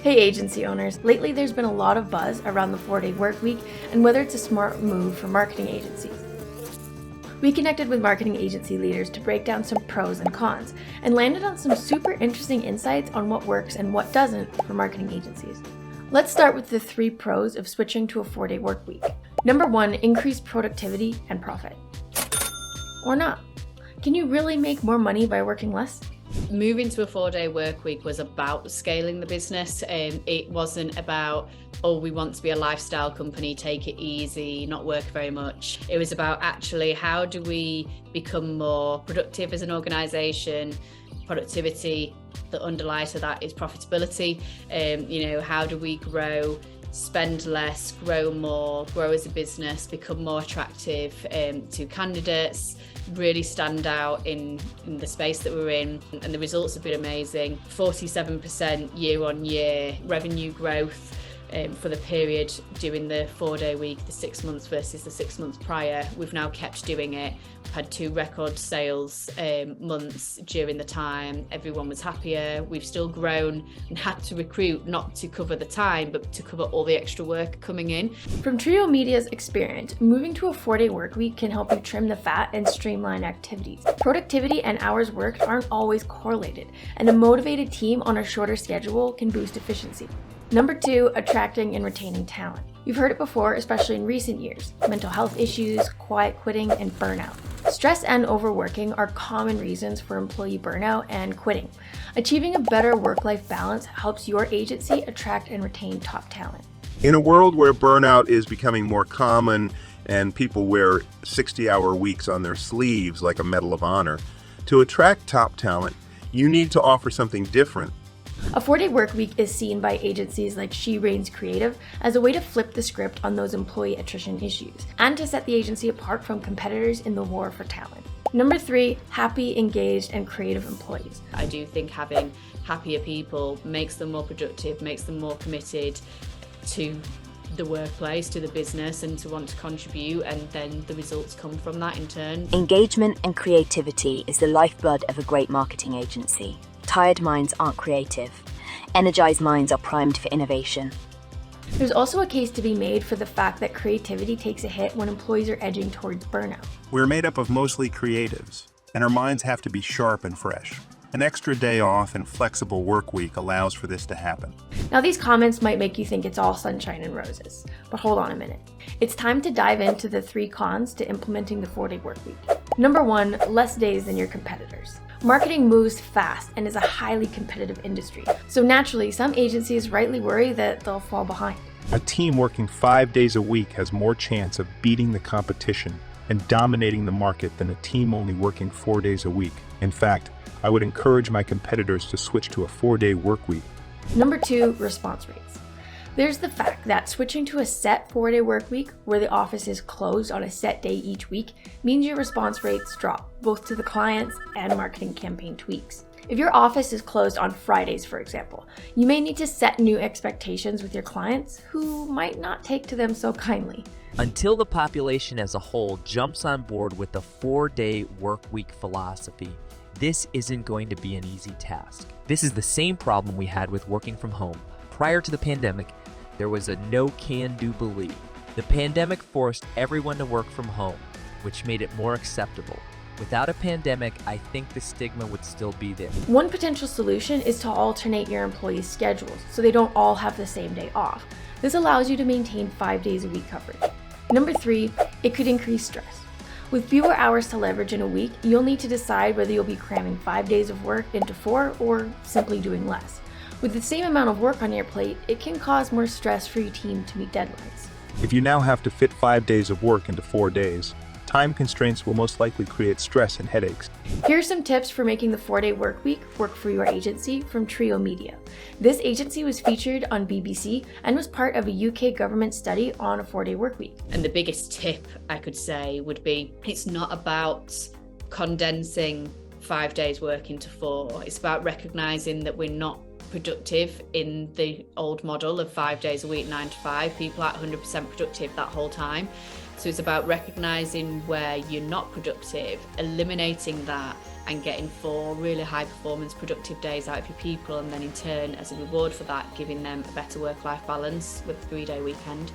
Hey agency owners, lately there's been a lot of buzz around the 4-day work week and whether it's a smart move for marketing agencies. We connected with marketing agency leaders to break down some pros and cons and landed on some super interesting insights on what works and what doesn't for marketing agencies. Let's start with the 3 pros of switching to a 4-day work week. Number 1, increased productivity and profit. Or not. Can you really make more money by working less? Moving to a 4-day work week was about scaling the business. It wasn't about, we want to be a lifestyle company, take it easy, not work very much. It was about actually, how do we become more productive as an organization? Productivity that underlies to that is profitability. How do we grow, spend less, grow more, grow as a business, become more attractive to candidates, really stand out in the space that we're in, and the results have been amazing. 47% year-on-year revenue growth for the period doing the 4-day week, the 6 months versus the 6 months prior. We've now kept doing it. We've had 2 record sales months during the time. Everyone was happier. We've still grown and had to recruit, not to cover the time, but to cover all the extra work coming in. From Trio Media's experience, moving to a 4-day work week can help you trim the fat and streamline activities. Productivity and hours worked aren't always correlated, and a motivated team on a shorter schedule can boost efficiency. Number 2, attracting and retaining talent. You've heard it before, especially in recent years. Mental health issues, quiet quitting, and burnout. Stress and overworking are common reasons for employee burnout and quitting. Achieving a better work-life balance helps your agency attract and retain top talent. In a world where burnout is becoming more common and people wear 60-hour weeks on their sleeves like a Medal of Honor, to attract top talent, you need to offer something different. A 4-day work week is seen by agencies like She Reigns Creative as a way to flip the script on those employee attrition issues and to set the agency apart from competitors in the war for talent. Number 3, happy, engaged, and creative employees. I do think having happier people makes them more productive, makes them more committed to the workplace, to the business, and to want to contribute, and then the results come from that in turn. Engagement and creativity is the lifeblood of a great marketing agency. Tired minds aren't creative. Energized minds are primed for innovation. There's also a case to be made for the fact that creativity takes a hit when employees are edging towards burnout. We're made up of mostly creatives, and our minds have to be sharp and fresh. An extra day off and flexible work week allows for this to happen. Now these comments might make you think it's all sunshine and roses, but hold on a minute. It's time to dive into the 3 cons to implementing the 4-day work week. Number 1, less days than your competitors. Marketing moves fast and is a highly competitive industry, so naturally some agencies rightly worry that they'll fall behind. A team working 5 days a week has more chance of beating the competition and dominating the market than a team only working 4 days a week. In fact, I would encourage my competitors to switch to a 4-day work week. Number 2, response rates. There's the fact that switching to a set 4-day work week where the office is closed on a set day each week means your response rates drop, both to the clients and marketing campaign tweaks. If your office is closed on Fridays, for example, you may need to set new expectations with your clients who might not take to them so kindly. Until the population as a whole jumps on board with the 4-day work week philosophy, this isn't going to be an easy task. This is the same problem we had with working from home. Prior to the pandemic, there was a no can-do belief. The pandemic forced everyone to work from home, which made it more acceptable. Without a pandemic, I think the stigma would still be there. One potential solution is to alternate your employees' schedules so they don't all have the same day off. This allows you to maintain 5 days a week coverage. Number 3, it could increase stress. With fewer hours to leverage in a week, you'll need to decide whether you'll be cramming 5 days of work into 4 or simply doing less. With the same amount of work on your plate, it can cause more stress for your team to meet deadlines. If you now have to fit 5 days of work into 4 days, time constraints will most likely create stress and headaches. Here are some tips for making the 4-day work week work for your agency from Trio Media. This agency was featured on BBC and was part of a UK government study on a 4-day work week. And the biggest tip I could say would be, it's not about condensing 5 days work into 4. It's about recognizing that we're not productive in the old model of 5 days a week, 9 to 5. People aren't 100% productive that whole time. So it's about recognizing where you're not productive, eliminating that, and getting 4 really high performance productive days out of your people, and then in turn, as a reward for that, giving them a better work-life balance with a 3-day weekend.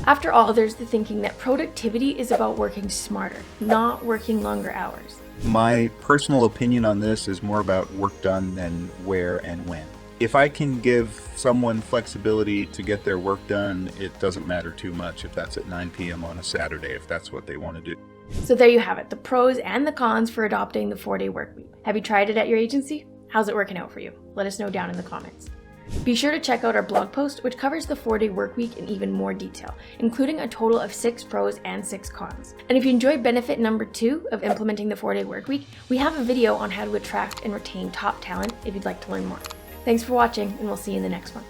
After all, there's the thinking that productivity is about working smarter, not working longer hours. My personal opinion on this is more about work done than where and when. If I can give someone flexibility to get their work done, it doesn't matter too much if that's at 9 p.m. on a Saturday, if that's what they want to do. So there you have it, the pros and the cons for adopting the 4-day work week. Have you tried it at your agency? How's it working out for you? Let us know down in the comments. Be sure to check out our blog post, which covers the 4-day work week in even more detail, including a total of 6 pros and 6 cons. And if you enjoyed benefit number 2 of implementing the 4-day work week, we have a video on how to attract and retain top talent if you'd like to learn more. Thanks for watching, and we'll see you in the next one.